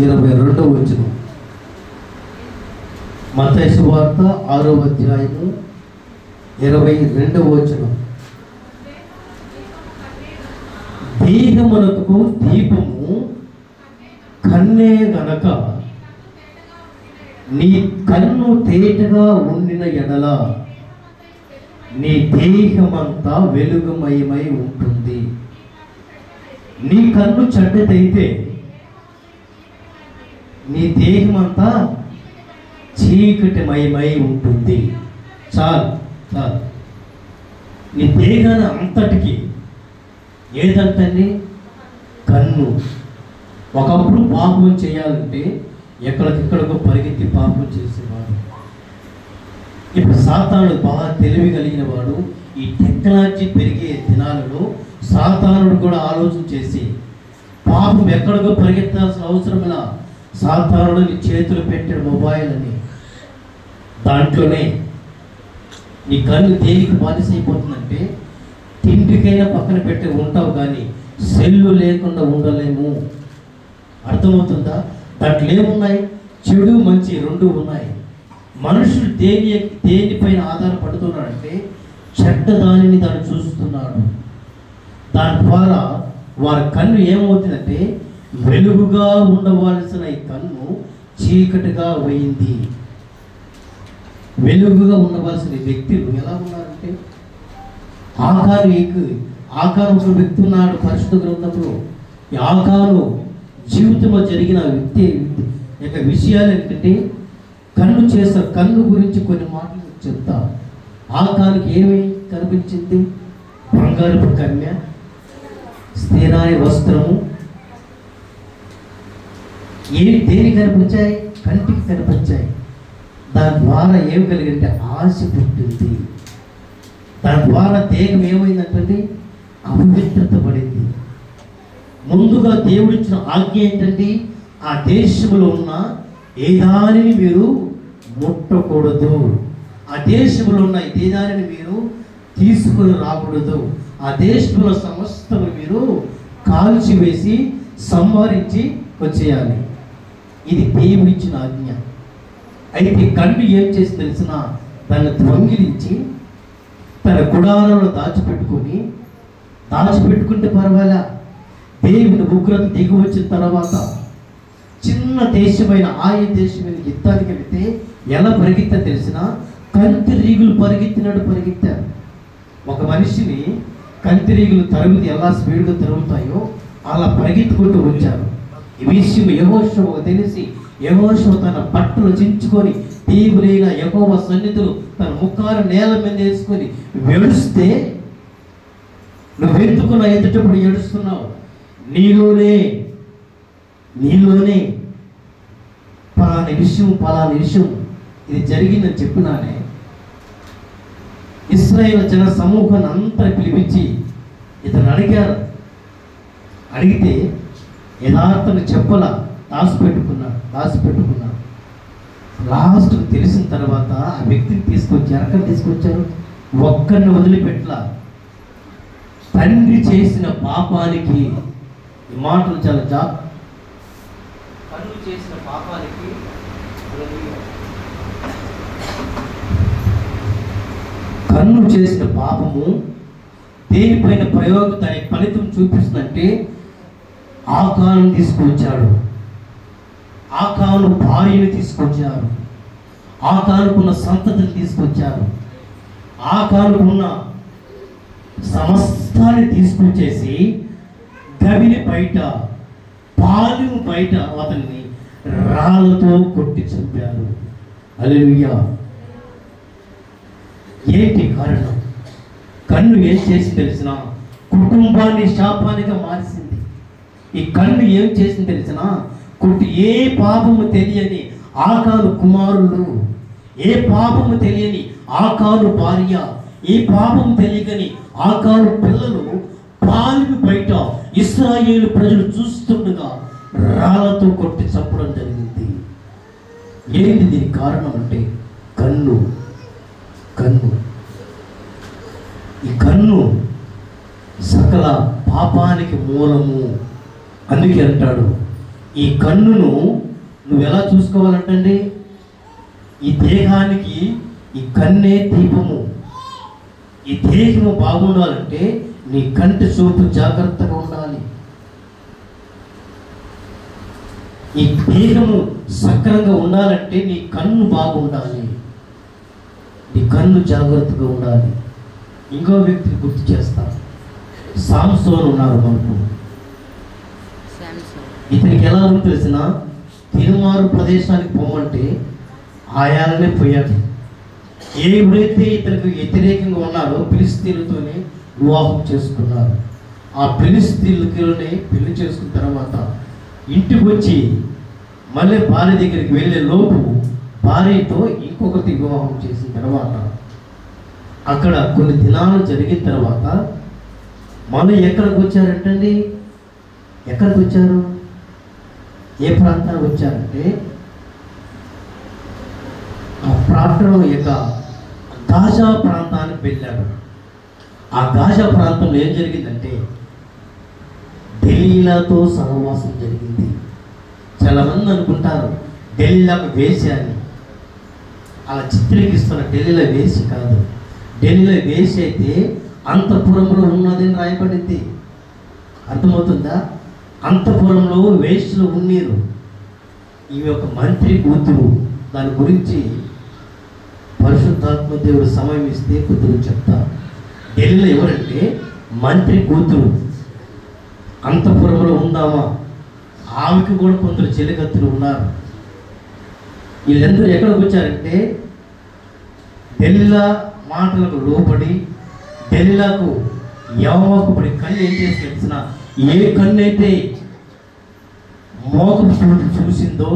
22వ వచనం. మత్తయి సువార్త 6వ అధ్యాయము 22వ వచనం. దేహమునకు దీపము కన్నే గనక నీ కన్ను తేటగా ఉండిన ఎడల నీ దేహమంతా వెలుగుమయమై ఉంటుంది. నీ కన్ను చెడ్డదైతే నీ దేహమంతా చీకటిమయమై ఉంటుంది. చాలు చాలు. నీ దేహాన్ని అంతటికి ఏదంటే కన్ను. ఒకప్పుడు పాపం చేయాలంటే ఎక్కడికెక్కడికో పరిగెత్తి పాపం చేసేవాడు. ఇప్పుడు సాతానుడు బాగా తెలివి కలిగిన వాడు. ఈ టెక్నాలజీ పెరిగే దినాలలో సాతానుడు కూడా ఆలోచన చేసి పాపం ఎక్కడికో పరిగెత్తాల్సిన అవసరమైన సాతానుడు నీ చేతులు పెట్టిన మొబైల్ అని దాంట్లోనే నీ కన్ను దేనికి బానిస అయిపోతుందంటే తిండికైనా పక్కన పెట్టి ఉంటావు కానీ సెల్లు లేకుండా ఉండలేము. అర్థమవుతుందా? దాంట్లో ఏమున్నాయి? చెడు మంచి రెండు ఉన్నాయి. మనుషులు దేనిపైన ఆధారపడుతున్నాడంటే చెడ్డ దానిని దాన్ని చూస్తున్నాడు. దాని ద్వారా వారి కన్ను ఏమవుతుందంటే వెలుగుగా ఉండవలసిన ఈ కన్ను చీకటిగా పోయింది. వెలుగుగా ఉండవలసిన వ్యక్తులు ఎలా ఉన్నారంటే ఆకారు ఒక వ్యక్తి ఉన్నాడు పరిశుద్ధ గ్రంథంలో. ఈ ఆకారు జీవితంలో జరిగిన వ్యక్తి యొక్క విషయాలు ఏంటంటే కన్ను గురించి కొన్ని మాటలు చెప్తా. ఆకారుకి ఏమి కనిపించింది? బంగారపు కన్య, స్థిరాని వస్త్రము. దేని కనిపించాయి? కంటికి కనిపించాయి. దాని ద్వారా ఏమి కలిగిందంటే ఆశ పుట్టింది. దాని ద్వారా దేహం ఏమైందంటే అపవిత్రత పడింది. ముందుగా దేవుడిచ్చిన ఆజ్ఞ ఏంటంటే ఆ దేశంలో ఉన్న ఏ దానిని మీరు ముట్టకూడదు. ఆ దేశంలో ఉన్న ఏ దానిని మీరు తీసుకుని రాకూడదు. ఆ దేశంలో సమస్తము మీరు కాల్చివేసి సంహరించి వచ్చేయాలి. ఇది దేవుడిచ్చిన ఆజ్ఞ. అయితే కన్ను ఏం చేసి తెలిసిన దాన్ని దొంగిలించి తన గుడారంలో దాచిపెట్టుకుంటే పర్వాలే. దేవుని ఉగ్రత దిగి వచ్చిన తర్వాత చిన్న దేశమైన ఆయా దేశమైన యుద్ధానికి వెళితే ఎలా పరిగెత్తా తెలిసిన కంతిరీగులు పరిగెత్తారు. ఒక మనిషిని కంతిరీగులు తరుగుతూ ఎలా స్పీడ్గా తరుగుతాయో అలా పరిగెత్తుకుంటూ వచ్చారు. ఈ విషయం యెహోషువ తెలిసి యెహోషువ తన బట్టలు చించుకొని దేవుడైన యెహోవా సన్నిధిలో తన ముఖాలు నేల మీద వేసుకొని ఏడుస్తే, నువ్వెందుకు నా ఎదుటప్పుడు ఏడుస్తున్నావు? నీలోనే పలాని విషయం ఇది జరిగిందని చెప్పినానే. ఇశ్రాయేలు జన సమూహాన్ని అంతా పిలిపించి ఇతను అడిగారు. అడిగితే యథార్థను చెప్పలా, దాచిపెట్టుకున్నాడు. లాస్ట్ తెలిసిన తర్వాత ఆ వ్యక్తిని తీసుకొచ్చారు. ఒక్కరిని వదిలిపెట్టలా. తండ్రి చేసిన పాపానికి ఈ మాటలు చాలా చేసిన పాపానికి కన్ను చేసిన పాపము దేనిపైన దాని ఫలితం చూపిస్తుందంటే ఆకాను తీసుకొచ్చాడు. ఆకాను భార్యను తీసుకొచ్చారు. ఆకానుకున్న సంతతిని తీసుకొచ్చారు. ఆకానుకున్న సమస్తాన్ని తీసుకొచ్చేసి గవిని బయట పాలెము బయట అతన్ని రాళ్ళతో కొట్టి చంపారు. హల్లెలూయా. ఏంటి కారణం? కన్ను ఏం చేసి తెలిసిన కుటుంబాన్ని శాపానిగా మార్చింది. ఈ కన్ను ఏం చేసింది తెలిసిన ఏ పాపము తెలియని ఆకాను కుమారులు, ఏ పాపము తెలియని ఆకాను భార్య, ఏ పాపము తెలియని ఆకాను పిల్లలు పాలెము బయట ఇశ్రాయేలు ప్రజలు చూస్తుండగా రాళ్ళతో కొట్టి చంపడం జరిగింది. ఏంటి దీనికి కారణం అంటే కన్ను. ఈ కన్ను సకల పాపానికి మూలము. అందుకే అంటాడు ఈ కన్నును నువ్వు ఎలా చూసుకోవాలంటండి? ఈ దేహానికి ఈ కన్నే దీపము. ఈ దేహము బాగుండాలంటే నీ కంటి చూపు జాగ్రత్తగా ఉండాలి. ఈ దేహము సక్రంగా ఉండాలంటే నీ కన్ను బాగుండాలి, నీ కన్ను జాగ్రత్తగా ఉండాలి. ఇంకో వ్యక్తిని గుర్తు చేస్తా. సాంసోను ఉన్నారు మనకు. ఇతనికి ఎలా ఉంది తెలిసిన? తిరుమారు ప్రదేశానికి పోమంటే ఆయాలనే పోయాడు. ఎవరైతే ఇతనికి వ్యతిరేకంగా ఉన్నారో ఫిలిస్తీన్లతోనే వివాహం చేసుకున్నారు. ఆ ఫిలిస్తీన్లతోనే పెళ్లి చేసుకున్న తర్వాత ఇంటికి వచ్చి మళ్ళీ భార్య దగ్గరికి వెళ్ళే లోపు భార్యతో ఇంకొకటి వివాహం చేసిన తర్వాత అక్కడ కొన్ని దినాలు జరిగిన తర్వాత మళ్ళీ ఎక్కడికి వచ్చారంటండి? ఎక్కడికి వచ్చారు? ఏ ప్రాంతానికి వచ్చారంటే ఆ ప్రాంతం యొక్క గాజా ప్రాంతానికి వెళ్ళాడు. ఆ గాజా ప్రాంతంలో ఏం జరిగిందంటే దెలీలాతో సహవాసం జరిగింది. చాలామంది అనుకుంటారు ఢిల్లీలోకి వేసి అని. అలా చిత్రీకరిస్తున్న ఢిల్లీలో వేసి కాదు. ఢిల్లీలో వేసి అయితే అంతఃపురంలో ఉన్నదని రాయబడింది. అర్థమవుతుందా? అంతఃపురంలో వేశ్యలు ఉన్నీరు. ఈమె ఒక మంత్రి కూతురు. దాని గురించి పరిశుద్ధాత్మ దేవుడు సమయం ఇస్తే కూతురు చెప్తా. ఢిల్లీలో ఎవరంటే మంత్రి కూతురు. అంతఃపురంలో ఉందామా? ఆమెకు కూడా కొందరు చెలికత్తులు ఉన్నారు. వీళ్ళందరూ ఎక్కడికి వచ్చారంటే ఢిల్లీలో మాటలకు లోపడి ఢిల్లీలకు యెహోవాకు పడి కన్ను ఏం చేసి తెలిసిన? ఏ కన్నైతే మోకపు చూసిందో,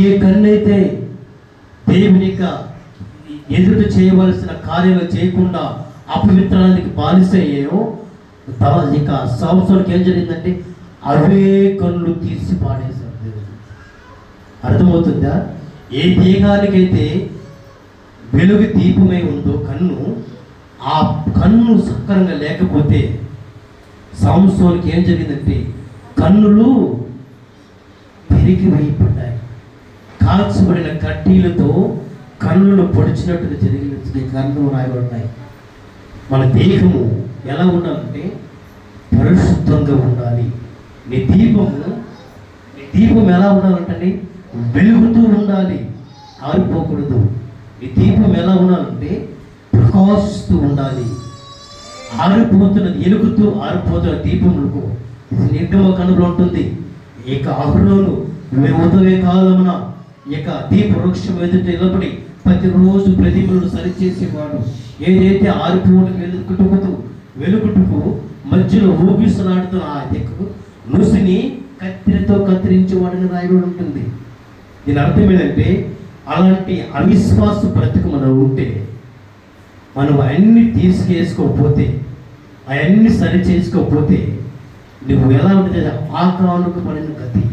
ఏ కన్నైతే దేవుని ఎదుట చేయవలసిన కార్యాలు చేయకుండా అపవిత్రానికి బానిసయ్యాయో ఇక సంవత్సరానికి ఏం జరిగిందంటే అవే కన్నులు తీసి పాడేశారు దేవుడు. అర్థమవుతుందా? ఏ దేహానికైతే వెలుగు దీపమై ఉందో కన్ను, ఆ కన్ను సక్రంగా లేకపోతే సంవత్సరానికి ఏం జరిగిందంటే కన్నులు పెరిగి వేయబడ్డాయి. కాల్చబడిన కడ్డీలతో కన్నులు పొడిచినట్టుగా జరిగిన కన్నులు రాయబడ్డాయి. మన దేహము ఎలా ఉండాలంటే పరిశుద్ధంగా ఉండాలి. నీ దీపం ఎలా ఉండాలంటే వెలుగుతూ ఉండాలి, ఆరిపోకూడదు. నీ దీపం ఎలా ఉండాలంటే ప్రకాశిస్తూ ఉండాలి. ఆరిపోతున్నది ఎలుగుతూ ఆరిపోతున్న దీపములకు నిర్గమకాండలో ఉంటుంది. ఇక అహరోను ఉదయ కాలమున ఇక దీప వృక్షం ఎదుట నిలబడి ప్రతిరోజు ప్రదీపలను సరిచేసేవాడు. ఏదైతే ఆరిపోవడం వెలుగుటకు మధ్యలో ఊగిసలాడుతున్న ఆ దిక్కు నుసిని కత్తిరితో కత్తిరించేవాడని రాయబడి ఉంటుంది. దీని అర్థం ఏంటంటే అలాంటి అవిశ్వాస బ్రతుకు మనం ఉంటే, మనం అవన్నీ తీసుకేసుకోకపోతే, అవన్నీ సరి చేసుకోకపోతే నువ్వు ఎలా ఉంటుంది? ఆకానుకు పడిన గతి.